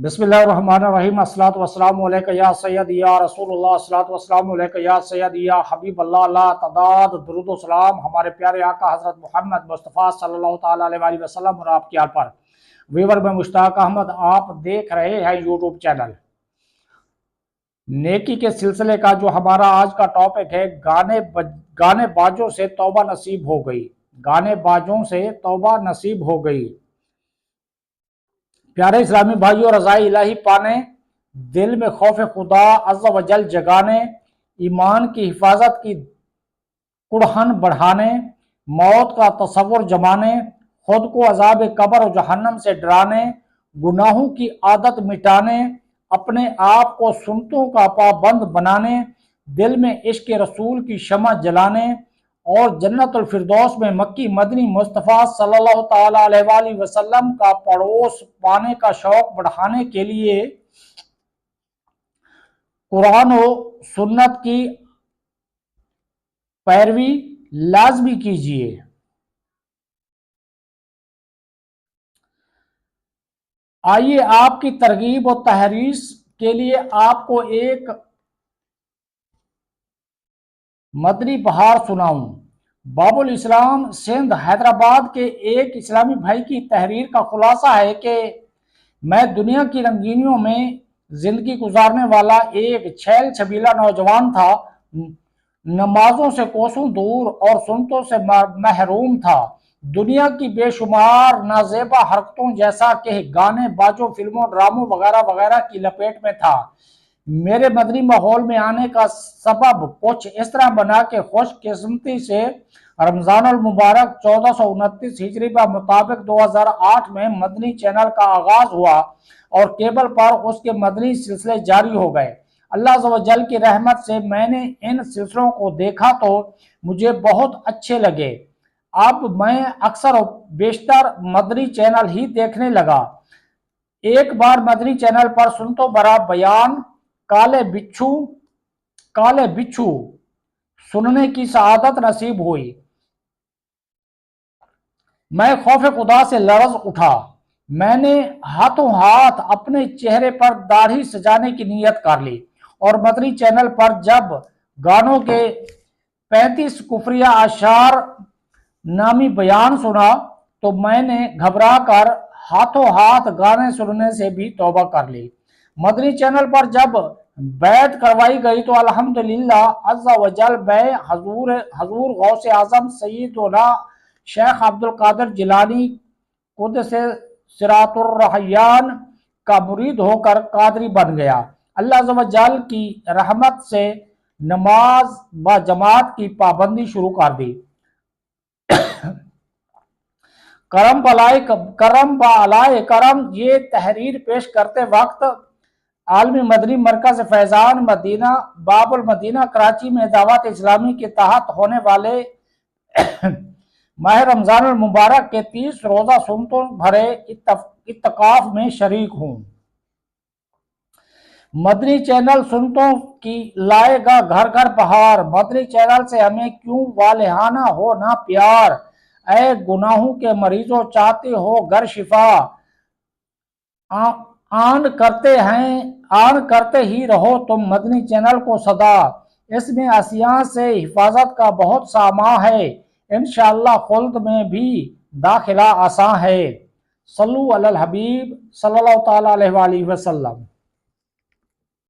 بسم اللہ الرحمن الرحیم۔ الصلاۃ والسلام علیک یا سید یا رسول اللہ، الصلاۃ والسلام علیک یا سید یا حبیب اللہ، اللہ تعداد درود و سلام ہمارے پیارے آقا حضرت محمد مصطفیٰ صلی اللہ تعالیٰ علیہ وسلم اور آپ کی آل پر۔ ویور میں مشتاق احمد، آپ دیکھ رہے ہیں یوٹیوب چینل نیکی کے سلسلے کا جو ہمارا آج کا ٹاپک ہے، گانے بازوں سے توبہ نصیب ہو گئی۔ گانے بازوں سے توبہ نصیب ہو گئی۔ پیارے اسلامی بھائیوں، رضائی الہی پانے، دل میں خوف خدا عز و جل جگانے، ایمان کی حفاظت کی کڑہن بڑھانے، موت کا تصور جمانے، خود کو عذاب قبر و جہنم سے ڈرانے، گناہوں کی عادت مٹانے، اپنے آپ کو سنتوں کا پابند بنانے، دل میں عشق رسول کی شمع جلانے اور جنت الفردوس میں مکی مدنی مصطفیٰ صلی اللہ تعالیٰ علیہ وآلہ وسلم کا پڑوس پانے کا شوق بڑھانے کے لیے قرآن و سنت کی پیروی لازمی کیجیے۔ آئیے آپ کی ترغیب و تحریض کے لیے آپ کو ایک مدنی بہار سناؤں۔ باب الاسلام سندھ حیدرآباد کے ایک اسلامی بھائی کی تحریر کا خلاصہ ہے کہ میں دنیا کی رنگینیوں میں زندگی گزارنے والا ایک چھیل چھبیلا نوجوان تھا، نمازوں سے کوسوں دور اور سنتوں سے محروم تھا، دنیا کی بے شمار نازیبا حرکتوں جیسا کہ گانے بازوں، فلموں، ڈراموں وغیرہ وغیرہ کی لپیٹ میں تھا۔ میرے مدنی ماحول میں آنے کا سبب کچھ اس طرح بنا کہ خوش قسمتی سے رمضان المبارک 1429 ہجری کے مطابق 2008 میں مدنی چینل کا آغاز ہوا اور کیبل پر اس کے مدنی سلسلے جاری ہو گئے۔ اللہ عز و جل کی رحمت سے میں نے ان سلسلوں کو دیکھا تو مجھے بہت اچھے لگے۔ اب میں اکثر و بیشتر مدنی چینل ہی دیکھنے لگا۔ ایک بار مدنی چینل پر سنتوں برا بیان کالے بچھو سننے کی سعادت نصیب ہوئی۔ میں خوف خدا سے لرز اٹھا۔ میں نے ہاتھوں ہاتھ اپنے چہرے پر داڑھی سجانے کی نیت کر لی اور مدنی چینل پر جب گانوں کے 35 کفریہ اشعار نامی بیان سنا تو میں نے گھبرا کر ہاتھوں ہاتھ گانے سننے سے بھی توبہ کر لی۔ مدنی چینل پر جب بیعت کروائی گئی تو الحمدللہ عز و جل میں حضور غوث اعظم سیدنا شیخ عبد القادر جیلانی قدس صراط الرحیان کا مرید ہو کر قادری بن گیا۔ اللہ عز و جل کی رحمت سے نماز با جماعت کی پابندی شروع کر دی۔ کرم بالائے کرم یہ تحریر پیش کرتے وقت عالمی مدنی مرکز فیضان مدینہ باب المدینہ کراچی میں دعوت اسلامی کے تحت ہونے والے ماہ رمضان المبارک کے 30 روزہ سنتوں بھرے اعتکاف میں شریک ہوں۔ مدنی چینل سنتوں کی لائے گا گھر گھر بہار، مدنی چینل سے ہمیں کیوں والہانہ ہو نہ پیار، اے گناہوں کے مریضوں چاہتے ہو گر شفا، آن کرتے ہی رہو تم مدنی چینل کو صدا، اس میں عصیان سے حفاظت کا بہت سامان ہے، انشاءاللہ خلد میں بھی داخلہ آسان ہے۔ صلو علی الحبیب صلی اللہ تعالیٰ علیہ وآلہ وسلم۔